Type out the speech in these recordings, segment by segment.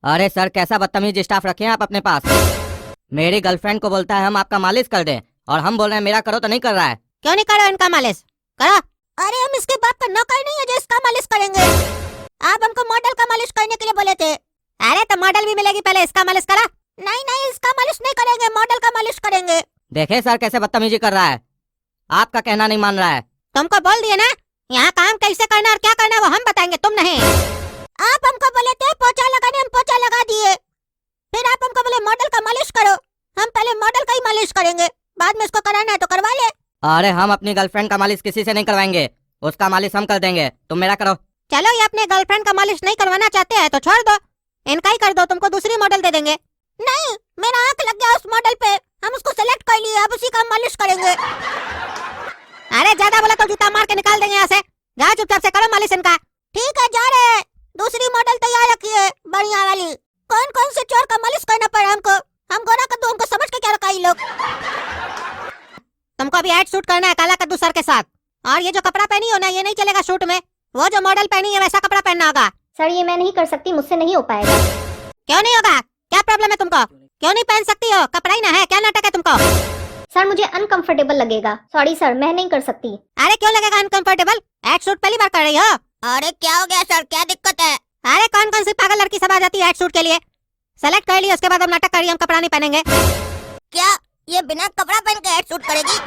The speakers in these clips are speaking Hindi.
अरे सर, कैसा बदतमीज स्टाफ रखे हैं आप अपने पास। मेरी गर्लफ्रेंड को बोलता है हम आपका मालिश कर दें, और हम बोल रहे हैं मेरा करो तो नहीं कर रहा है। क्यों नहीं करो इनका मालिश? करो। अरे हम इसके बाप का नौकर नहीं है जो इसका मालिश करेंगे। आप हमको मॉडल का मालिश करने के लिए बोले थे। अरे तो मॉडल भी मिलेगी, पहले इसका मालिश करा। नहीं नहीं, इसका मालिश नहीं करेंगे, मॉडल का मालिश करेंगे। देखे सर कैसे बदतमीजी कर रहा है, आपका कहना नहीं मान रहा है। तुमको बोल दिए ना, यहाँ काम कैसे करना और क्या करना है वो हम बताएंगे, तुम नहीं। आप हमको बोले थे पोछा लगाने, हम पोछा लगा दिए। फिर आप हमको बोले मॉडल का मालिश करो, हम पहले मॉडल का ही मालिश करेंगे, बाद में इसको कराना है तो करवा ले। अरे हम अपनी गर्लफ्रेंड का मालिश किसी से नहीं करवाएंगे, उसका मालिश हम कर देंगे, तुम मेरा करो। चलो, ये अपने गर्लफ्रेंड का मालिश नहीं करवाना चाहते हैं तो छोड़ दो, इनका ही कर दो, तुमको दूसरी मॉडल दे देंगे। नहीं, मेरा आंख लग गया उस मॉडल पे, हम उसको सेलेक्ट कर लिए, अब उसी का मालिश करेंगे। अरे ज्यादा बोला तो जूता मार के निकाल देंगे यहाँ से। जाओ चुपचाप से करो मालिश इनका। ठीक है, जा रहे हैं। दूसरी मॉडल तैयार रखिए, बढ़िया वाली। कौन कौन से चोर का मालिश करना पड़ा हमको, हम गोरा कद्दू हमको समझ के क्या रखा ये लोग। तुमको अभी एड शूट करना है काला कद्दू सर के साथ, और ये जो कपड़ा पहनी हो ना ये नहीं चलेगा शूट में, वो जो मॉडल पहनी है वैसा कपड़ा पहनना होगा। सर ये मैं नहीं कर सकती, मुझसे नहीं हो पाएगा। क्यों नहीं होगा? क्या प्रॉब्लम है तुमको? क्यों नहीं पहन सकती हो? कपड़ा ही ना है, क्या नाटक है तुमको? सर मुझे अनकंफर्टेबल लगेगा, सॉरी सर मैं नहीं कर सकती। अरे क्यों लगेगा अनकंफर्टेबल? एड शूट पहली बार कर रही हो? अरे क्या हो गया सर, क्या दिक्कत है? अरे कौन कौन सी पागल लड़की सब आ जाती है एड शूट के लिए। सेलेक्ट कर लिया, उसके बाद हम नाटक कर रही, हम कपड़ा नहीं पहनेंगे। क्या ये बिना कपड़ा पहन के एड शूट करेगी?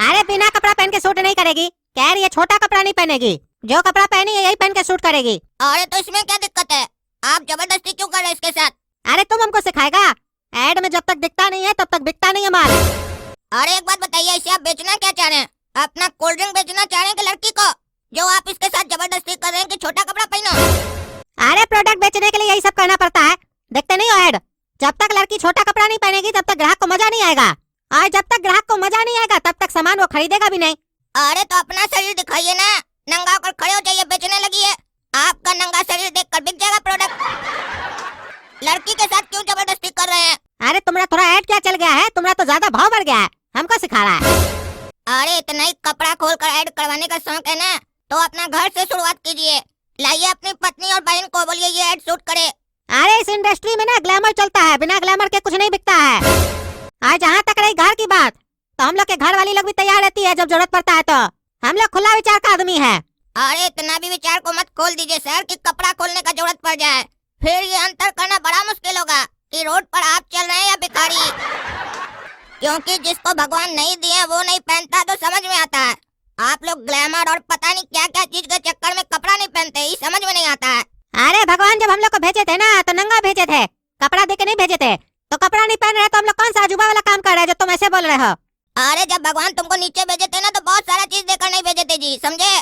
अरे बिना कपड़ा पहन के शूट नहीं करेगी, कह रही है छोटा कपड़ा नहीं पहनेगी, जो कपड़ा पहनी है यही पहन के शूट करेगी। अरे तो इसमें क्या दिक्कत है, आप जबरदस्ती क्यों कर रहे हैं इसके साथ? अरे तुम हमको सिखाएगा, एड में जब तक दिखता नहीं है तब तक बिकता नहीं है माल। अरे एक बात बताइए, इसे आप बेचना क्या चाह रहे हैं? अपना कोल्ड ड्रिंक बेचना चाह रहे हैं कि लड़की को, जो आप इसके साथ जबरदस्ती कर रहे हैं कि छोटा कपड़ा पहनो? अरे प्रोडक्ट बेचने के लिए यही सब करना पड़ता है, देखते नहीं हो एड? जब तक लड़की छोटा कपड़ा नहीं पहनेगी तब तक ग्राहक को मजा नहीं आएगा, और जब तक ग्राहक को मजा नहीं आएगा तब तक सामान वो खरीदेगा भी नहीं। अरे तो अपना शरीर दिखाइए ना, नंगा होकर खड़े हो जाइए, बेचने लगी है। आपका नंगा शरीर देखकर बिक जाएगा प्रोडक्ट, लड़की के साथ क्यों जबरदस्ती कर रहे हैं? अरे तुम्हारा थोड़ा ऐड क्या चल गया है, तुम्हारा तो ज्यादा भाव बढ़ गया है, हमको सिखा रहा है। अरे इतना ही कपड़ा खोलकर ऐड करवाने का शौक है ना, तो अपना घर से शुरुआत कीजिए, लाइए अपनी पत्नी और बहन को, बोलिए ये ऐड शूट करे। अरे इस इंडस्ट्री में ना ग्लैमर चलता है, बिना ग्लैमर के कुछ नहीं बिकता है। आज जहाँ तक रही घर की बात, तो हम लोग के घर वाली लोग भी तैयार रहती है जब जरूरत पड़ता है, तो हम लोग खुला विचार का आदमी है। अरे इतना भी विचार को मत खोल दीजिए सर कि कपड़ा खोलने का जरूरत पड़ जाए, फिर ये अंतर करना बड़ा मुश्किल होगा कि रोड पर आप चल रहे हैं या भिखारी, क्योंकि जिसको भगवान नहीं दिए वो नहीं पहनता तो समझ में आता है। आप लोग ग्लैमर और पता नहीं क्या क्या चीज के चक्कर में कपड़ा नहीं पहनते, ये समझ में नहीं आता है। अरे भगवान जब हम लोग को भेजे थे ना तो नंगा भेजे थे, कपड़ा दे के नहीं भेजे थे, तो कपड़ा नहीं पहन रहे तो हम लोग कौन सा अजूबा वाला काम कर रहे हैं जो तुम ऐसे बोल रहे हो? अरे जब भगवान तुमको नीचे भेजे थे ना तो बहुत सारा चीज देकर नहीं भेजे थे जी, समझे?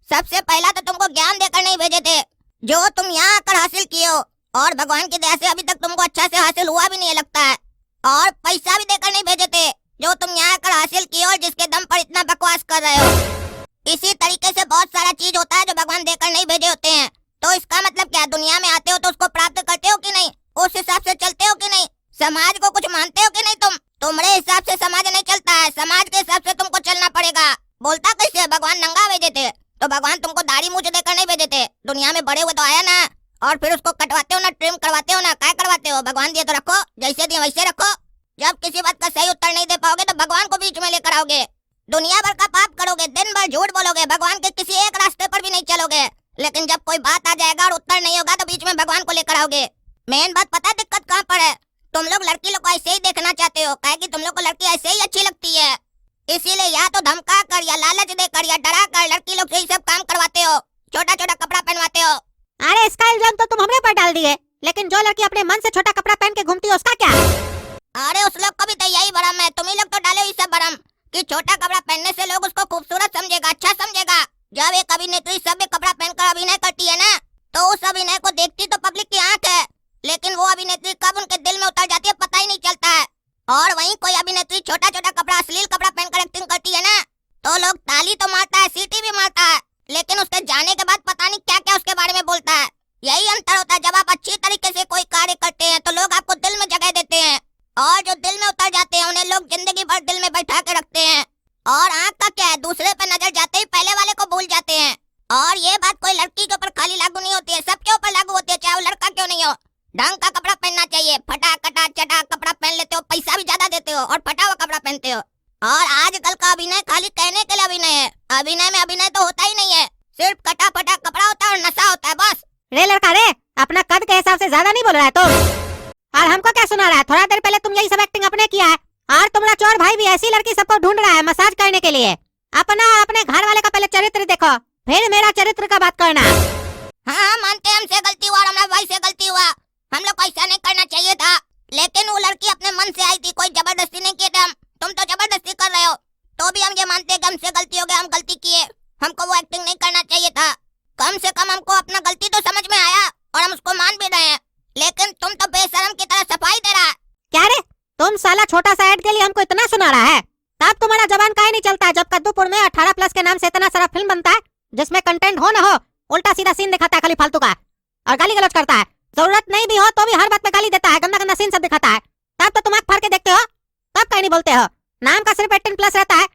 सबसे पहला तो तुमको ज्ञान देकर नहीं भेजे थे, जो तुम यहाँ आकर हासिल किए हो, और भगवान की दया से अभी तक तुमको अच्छा से हासिल हुआ भी नहीं लगता है। और पैसा भी देकर नहीं भेजे थे, जो तुम यहाँ आकर हासिल किए और जिसके दम पर इतना बकवास कर रहे हो। इसी तरीके से बहुत सारा चीज होता है जो भगवान देकर नहीं भेजे होते हैं। तो इसका मतलब क्या, दुनिया में आते हो तो उसको प्राप्त करते हो कि नहीं, उस हिसाब से चलते हो कि नहीं, समाज को कुछ मानते हो कि नहीं? तुम्हारे हिसाब से समाज नहीं चलता है, समाज के हिसाब से तुमको चलना पड़ेगा। बोलता कैसे, भगवान नंगा भेजे थे तो भगवान तुमको दाढ़ी मूंछ देकर नहीं भेजे थे, दुनिया में बड़े हुए तो आया ना, और फिर उसको कटवाते हो ना, ट्रिम करवाते हो ना, क्या करवाते हो? भगवान दिए तो रखो, जैसे दिए वैसे रखो। जब किसी बात का सही उत्तर नहीं दे पाओगे तो भगवान को बीच में लेकर आओगे, दुनिया भर का पाप करोगे, दिन भर झूठ बोलोगे, भगवान के किसी एक रास्ते पर भी नहीं चलोगे। लेकिन जब कोई बात आ जाएगा और उत्तर नहीं होगा तो बीच में भगवान को लेकर आओगे। मेन बात पता है दिक्कत कहाँ पर है? तुम लोग लड़की लोग को ऐसे ही देखना चाहते हो, कहे कि तुम लोग को लड़की ऐसे ही अच्छी लगती है, इसीलिए या तो धमका कर या लालच देकर या डरा कर लड़की लोग से सब काम करवाते हो, छोटा छोटा कपड़ा पहनवाते हो। अरे इसका इल्जाम तो तुम हमरे पर डाल दिए, लेकिन जो लड़की अपने मन से छोटा कपड़ा पहन के घूमती है उसका क्या? अरे उस लोग को भी तो यही भरम है, तुम ही लोग तो डाले ये सब भरम कि छोटा कपड़ा पहनने से लोग उसको खूबसूरत समझेगा, अच्छा समझेगा। जब एक अभिनेत्री सभ्य कपड़ा पहनकर अभिनय करती है ना, तो उस अभिनय को देखती तो पब्लिक की आंख है, लेकिन वो अभिनेत्री कब उनके दिल में उतर जाती है पता ही नहीं चलता है। और वहीं कोई अभिनेत्री छोटा छोटा कपड़ा अश्लील कपड़ा पहनकर एक्टिंग करती है ना, तो लोग ताली तो मारता है, सीटी भी मारता है, लेकिन उसके जाने के बाद पता नहीं क्या क्या उसके बारे में बोलता है। यही अंतर होता है, जब आप अच्छी तरीके से कोई कार्य करते हैं तो लोग आपको दिल में जगह देते हैं, और जो दिल में उतर जाते हैं उन्हें लोग जिंदगी भर दिल में बैठा के रखते हैं। और आंख का क्या है, दूसरे पे नजर जाते ही पहले वाले को भूल जाते हैं। और ये बात कोई लड़की के ऊपर खाली लागू नहीं होती है, सबके ऊपर ढंग का कपड़ा पहनना चाहिए। फटा कटा चटा कपड़ा पहन लेते हो, पैसा भी ज्यादा देते हो और फटा हुआ कपड़ा पहनते हो। और आजकल का अभिनय खाली कहने के लिए अभिनय है। अभिनय में अभिनय तो होता ही नहीं है, सिर्फ कटा फटा कपड़ा होता है और नशा होता है बस। रे लड़का रे, अपना कद के हिसाब से ज्यादा नहीं बोल रहा है तुम। और हमको क्या सुना रहा है? थोड़ा देर पहले तुम यही सब एक्टिंग अपने किया है। और तुम्हारा चोर भाई भी ऐसी लड़की सबको ढूंढ रहा है मसाज करने के लिए। अपना अपने घर वाले का पहले चरित्र देखो, फिर मेरा चरित्र का बात करना। हाँ मानते हैं हमसे गलती हुआ और हमारे भाई से गलती हुआ। हम लोग को ऐसा नहीं करना चाहिए था, लेकिन वो लड़की अपने मन से आई थी, कोई जबरदस्ती नहीं किए थे हम। तुम तो जबरदस्ती कर रहे हो, तो भी हम ये मानते हैं कि हमसे गलती हो गया, हम गलती किए। हमको वो एक्टिंग नहीं करना चाहिए था। कम से कम हमको अपना गलती तो समझ में आया और हम उसको मान भी रहे हैं, लेकिन तुम तो बेशरम की तरह सफाई दे रहा है। क्या रे, तुम साला छोटा सा ऐड के लिए हमको इतना सुना रहा है? तब तुम्हारा जबान काहे नहीं चलता है जब कद्दूपुर में 18+ के नाम से इतना सारा फिल्म बनता है जिसमें कंटेंट हो न हो, उल्टा सीधा सीन दिखाता है खाली फालतू का, और गाली गलौज करता है। जरूरत नहीं भी हो तो भी हर बात में गाली देता है, गंदा गंदा सीन सब दिखाता है। तब तो तुम आंख फाड़ के देखते हो, तब कहीं नहीं बोलते हो। नाम का सिर्फ 18+ रहता है,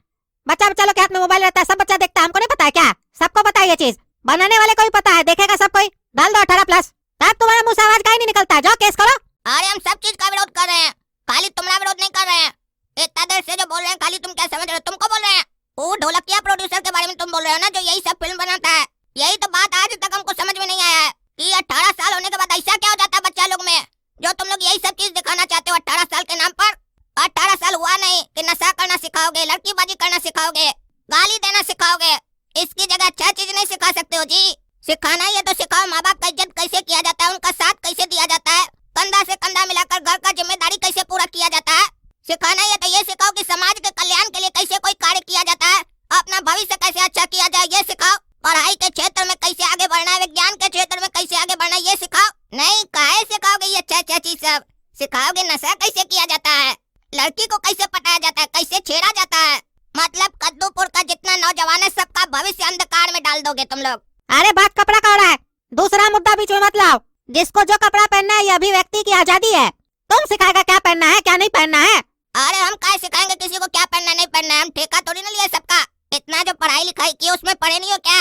बच्चा लोग के हाथ में मोबाइल रहता है, सब बच्चा देखता है। हमको नहीं पता है क्या? सबको पता है ये चीज, बनाने वाले को भी पता है, देखेगा सब कोई। डाल दो 18+, तब तुम्हारा मुंह से आवाज काहे नहीं निकलता है? जाओ केस करो। अरे हम सब चीज का विरोध कर रहे हैं, खाली तुम्हारा विरोध नहीं कर रहे हैं। इतना देर से जो बोल रहे हैं खाली तुम क्या समझ रहे हो? तुमको बोल रहे हैं, वो ढोलकिया प्रोड्यूसर के बारे में तुम बोल रहे हो ना, जो यही सब फिल्म बनाता है। यही तो बात आज तक हमको समझ में नहीं आया है कि 18 साल होने के बाद ऐसा क्या हो जाता है बच्चा लोग में, जो तुम लोग यही सब चीज दिखाना चाहते हो 18 साल के नाम पर। 18 साल हुआ नहीं कि नशा करना सिखाओगे, लड़कीबाजी करना सिखाओगे, गाली देना सिखाओगे। इसकी जगह अच्छा चीज नहीं सिखा सकते हो जी। सिखाना ये तो सिखाओ, माँ बाप का इज्जत कैसे किया जाता है, उनका साथ कैसे दिया जाता है, कंधा से कंधा मिलाकर घर का जिम्मेदारी कैसे पूरा किया जाता है। सिखाना ये तो ये सिखाओ कि समाज के कल्याण के लिए कैसे कोई कार्य किया जाता है, अपना भविष्य कैसे अच्छा किया जाए ये सिखाओ। पढ़ाई के क्षेत्र में कैसे आगे बढ़ना है, विज्ञान के क्षेत्र में कैसे आगे बढ़ना है ये सिखाओ। नहीं काहे सिखाओगे ये अच्छा चीज सब? सिखाओगे नशा कैसे किया जाता है, लड़की को कैसे पटाया जाता है, कैसे छेड़ा जाता है। मतलब कद्दूपुर का जितना नौजवान है सबका भविष्य अंधकार में डाल दोगे तुम लोग। अरे बात कपड़ा का हो रहा है, दूसरा मुद्दा बीच में मत लाओ। जिसको जो कपड़ा पहनना है ये अभिव्यक्ति की आजादी है, तुम सिखाएगा क्या पहनना है क्या नहीं पहनना है। अरे हम क्या सिखाएंगे किसी को क्या पहनना नहीं पहनना है? हम ठेका थोड़ी ना लिए सबका। इतना जो पढ़ाई लिखाई की उसमें पढ़े नहीं हो क्या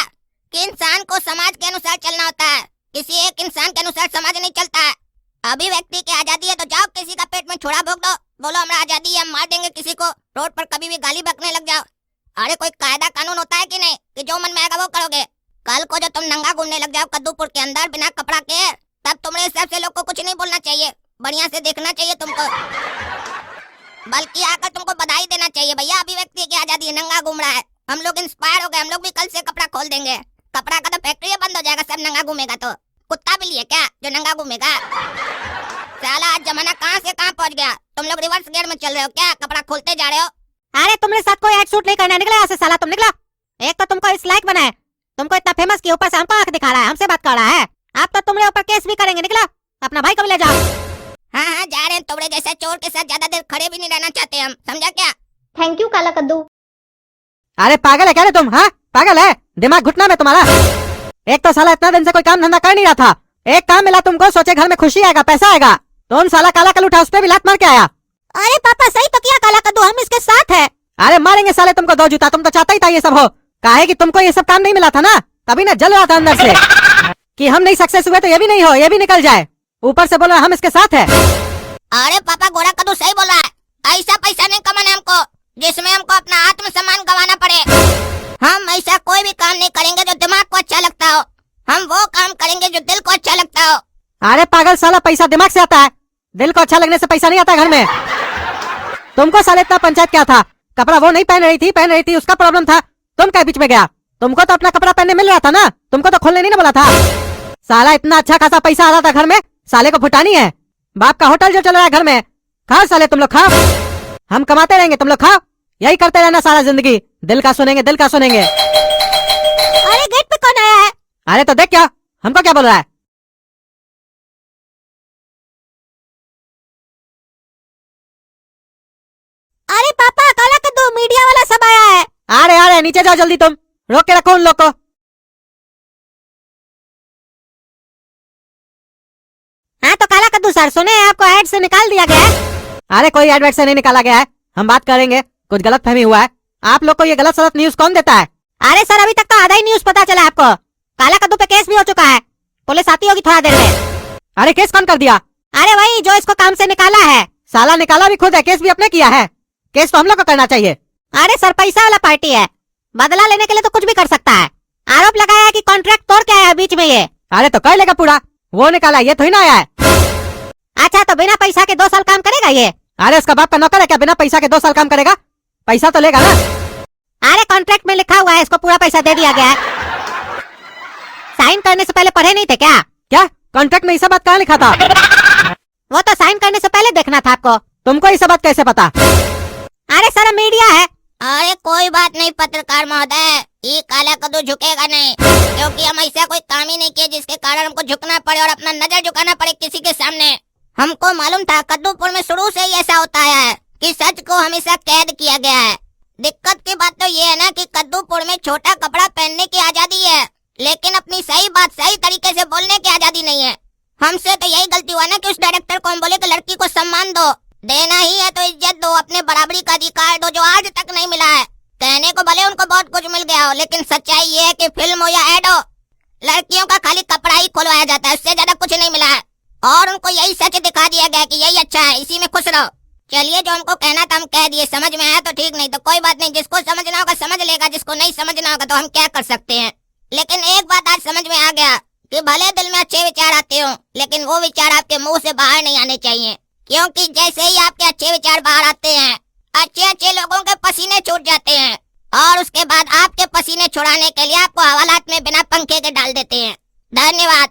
कि इंसान को समाज के अनुसार चलना होता है, किसी एक इंसान के अनुसार समाज नहीं चलता है। अभिव्यक्ति की आजादी है तो जाओ किसी का पेट में छोड़ा भोग दो, बोलो हमारा आजादी है, हम मार देंगे किसी को, रोड पर कभी भी गाली बकने लग जाओ। अरे कोई कायदा कानून होता है कि नहीं कि जो मन में आएगा वो करोगे? कल को जो तुम नंगा घूमने लग जाओ कद्दूपुर के अंदर बिना कपड़ा के, तब तुम्हारे हिसाब से लोग को कुछ नहीं बोलना चाहिए, बढ़िया से देखना चाहिए तुमको, बल्कि आकर तुमको बधाई देना चाहिए। भैया अभिव्यक्ति की आजादी है, नंगा घूम रहा है। हम लोग इंस्पायर हो गए, हम लोग भी कल से कपड़ा खोल देंगे। कपड़ा का तो फैक्ट्री बंद हो जाएगा, सब नंगा घूमेगा। तो कुत्ता भी लिए क्या जो नंगा घूमेगा? साला आज जमाना कहाँ से कहाँ पहुँच गया। तुम लोग रिवर्स गियर में चल रहे हो क्या, कपड़ा खोलते जा रहे हो? अरे तुमने साथ कोई एक्ट शूट नहीं करना, निकलो यहाँ से साला, तुम निकलो। एक तो तुमको इस लायक बनाए, तुमको इतना फेमस किया, ऊपर से हमको आंख दिखा रहा है, हमसे बात कर रहा है। आप तो तुम्हारे ऊपर केस भी करेंगे, निकलो अपना भाई को ले जाओ। हाँ हाँ जा रहे हैं, तुम्हारे जैसे चोर के साथ ज्यादा देर खड़े भी नहीं रहना चाहते हम, समझा क्या? थैंक यू काला कद्दू। अरे पागल है क्या रे तुम? हाँ पागल है, दिमाग घुटना में तुम्हारा। एक तो साला इतना दिन से कोई काम धंधा कर नहीं रहा था, एक काम मिला तुमको, सोचे घर में खुशी आएगा, पैसा आएगा, तुम साला काला कल उठा उस पे भी लात मार के आया। अरे पापा सही तो किया काला कद्दू, हम इसके साथ है। अरे मारेंगे साले तुमको दो जूता, तुम तो चाहता ही था ये सब हो। काहे कि तुमको ये सब काम नहीं मिला था ना, तभी ना जल रहा था अंदर से कि हम नहीं सक्सेस हुए तो ये भी नहीं हो, ये भी निकल जाए। ऊपर से बोलो हम इसके साथ है। अरे पापा गोरा कद्दू सही बोल रहा है, ऐसा पैसा नहीं कमाना हमको जिसमें हमको अपना आत्मसम्मान गंवाना पड़े। हम ऐसा कोई भी काम नहीं करेंगे जो दिमाग को अच्छा लगता हो, हम वो काम करेंगे जो दिल को अच्छा लगता हो। अरे पागल साला, पैसा दिमाग से आता है, दिल को अच्छा लगने से पैसा नहीं आता घर में। तुमको साले इतना पंचायत क्या था, कपड़ा वो नहीं पहन रही थी उसका प्रॉब्लम था, तुम क्या बीच में गया? तुमको तो अपना कपड़ा पहनने मिल रहा था ना, तुमको तो खोलने नहीं ना बोला था। साला इतना अच्छा खासा पैसा आ रहा था घर में, साले को फुटानी है। बाप का होटल जो चल रहा है घर में, खाओ साले तुम लोग खाओ, हम कमाते रहेंगे तुम लोग खाओ, यही करते रहना सारा जिंदगी। दिल का सुनेंगे, दिल का सुनेंगे। अरे गेट पे कौन आया है? अरे तो देख क्या हमको क्या बोल रहा है। अरे पापा काला कद्दू मीडिया वाला सब आया है। अरे अरे नीचे जाओ जल्दी, तुम रोक के रखो उन लोग को। हाँ तो काला कद्दू सर सुने आपको ऐड से निकाल दिया गया है। अरे कोई एडवर्ट से नहीं निकाला गया है, हम बात करेंगे, कुछ गलत फहमी हुआ है। आप लोग को ये गलत सलत न्यूज कौन देता है? अरे सर अभी तक तो आधा ही न्यूज पता चला आपको, काला कद्दू पे केस भी हो चुका है, पुलिस आती होगी थोड़ा देर में। अरे केस कौन कर दिया? अरे वही जो इसको काम से निकाला है। साला निकाला भी खुद है, केस भी अपने किया है। केस तो हम लोग को करना चाहिए। अरे सर पैसा वाला पार्टी है, बदला लेने के लिए तो कुछ भी कर सकता है। आरोप लगाया है कि कॉन्ट्रैक्ट तोड़ के आया है बीच में ये। अरे तो कर लेगा पूरा, वो निकाला, ये थोड़ी ना आया है। अच्छा तो बिना पैसा के 2 साल काम करेगा ये? अरे उसका बाप का नौकर है क्या, बिना पैसा के 2 साल काम करेगा? पैसा तो लेगा ना। अरे कॉन्ट्रैक्ट में लिखा हुआ है इसको पूरा पैसा दे दिया गया है। साइन करने से पहले पढ़े नहीं थे क्या? क्या कॉन्ट्रैक्ट में ये सब बात कहाँ लिखा था? वो तो साइन करने से पहले देखना था आपको। तुमको ये सब बात कैसे पता? अरे सर मीडिया है। अरे कोई बात नहीं पत्रकार महोदय, ये काला कद्दू झुकेगा नहीं, क्योंकि हम ऐसा कोई काम ही नहीं किया जिसके कारण हमको झुकना पड़े और अपना नजर झुकाना पड़े किसी के सामने। हमको मालूम था, कद्दूपुर में शुरू से ही ऐसा होता है कि सच को हमेशा कैद किया गया है। दिक्कत की बात तो ये है ना कि कद्दूपुर में छोटा कपड़ा पहनने की आजादी है, लेकिन अपनी सही बात सही तरीके से बोलने की आजादी नहीं है। हमसे तो यही गलती हुआ ना कि उस डायरेक्टर को हम बोले कि लड़की को सम्मान दो, देना ही है तो इज्जत दो, अपने बराबरी का अधिकार दो, जो आज तक नहीं मिला है। कहने को भले उनको बहुत कुछ मिल गया हो, लेकिन सच्चाई ये है कि फिल्म हो या एड हो, लड़कियों का खाली कपड़ा ही खुलवाया जाता है, उससे ज्यादा कुछ नहीं मिला है। और उनको यही सच दिखा दिया गया कि यही अच्छा है, इसी में खुश रहो। चलिए जो हमको कहना था हम कह दिए, समझ में आया तो ठीक, नहीं तो कोई बात नहीं। जिसको समझना होगा समझ लेगा, जिसको नहीं समझना होगा तो हम क्या कर सकते हैं। लेकिन एक बात आज समझ में आ गया कि भले दिल में अच्छे विचार आते हो, लेकिन वो विचार आपके मुंह से बाहर नहीं आने चाहिए, क्योंकि जैसे ही आपके अच्छे विचार बाहर आते हैं, अच्छे अच्छे लोगों के पसीने छूट जाते हैं, और उसके बाद आपके पसीने छुड़ाने के लिए आपको हवालात में बिना पंखे के डाल देते हैं। धन्यवाद।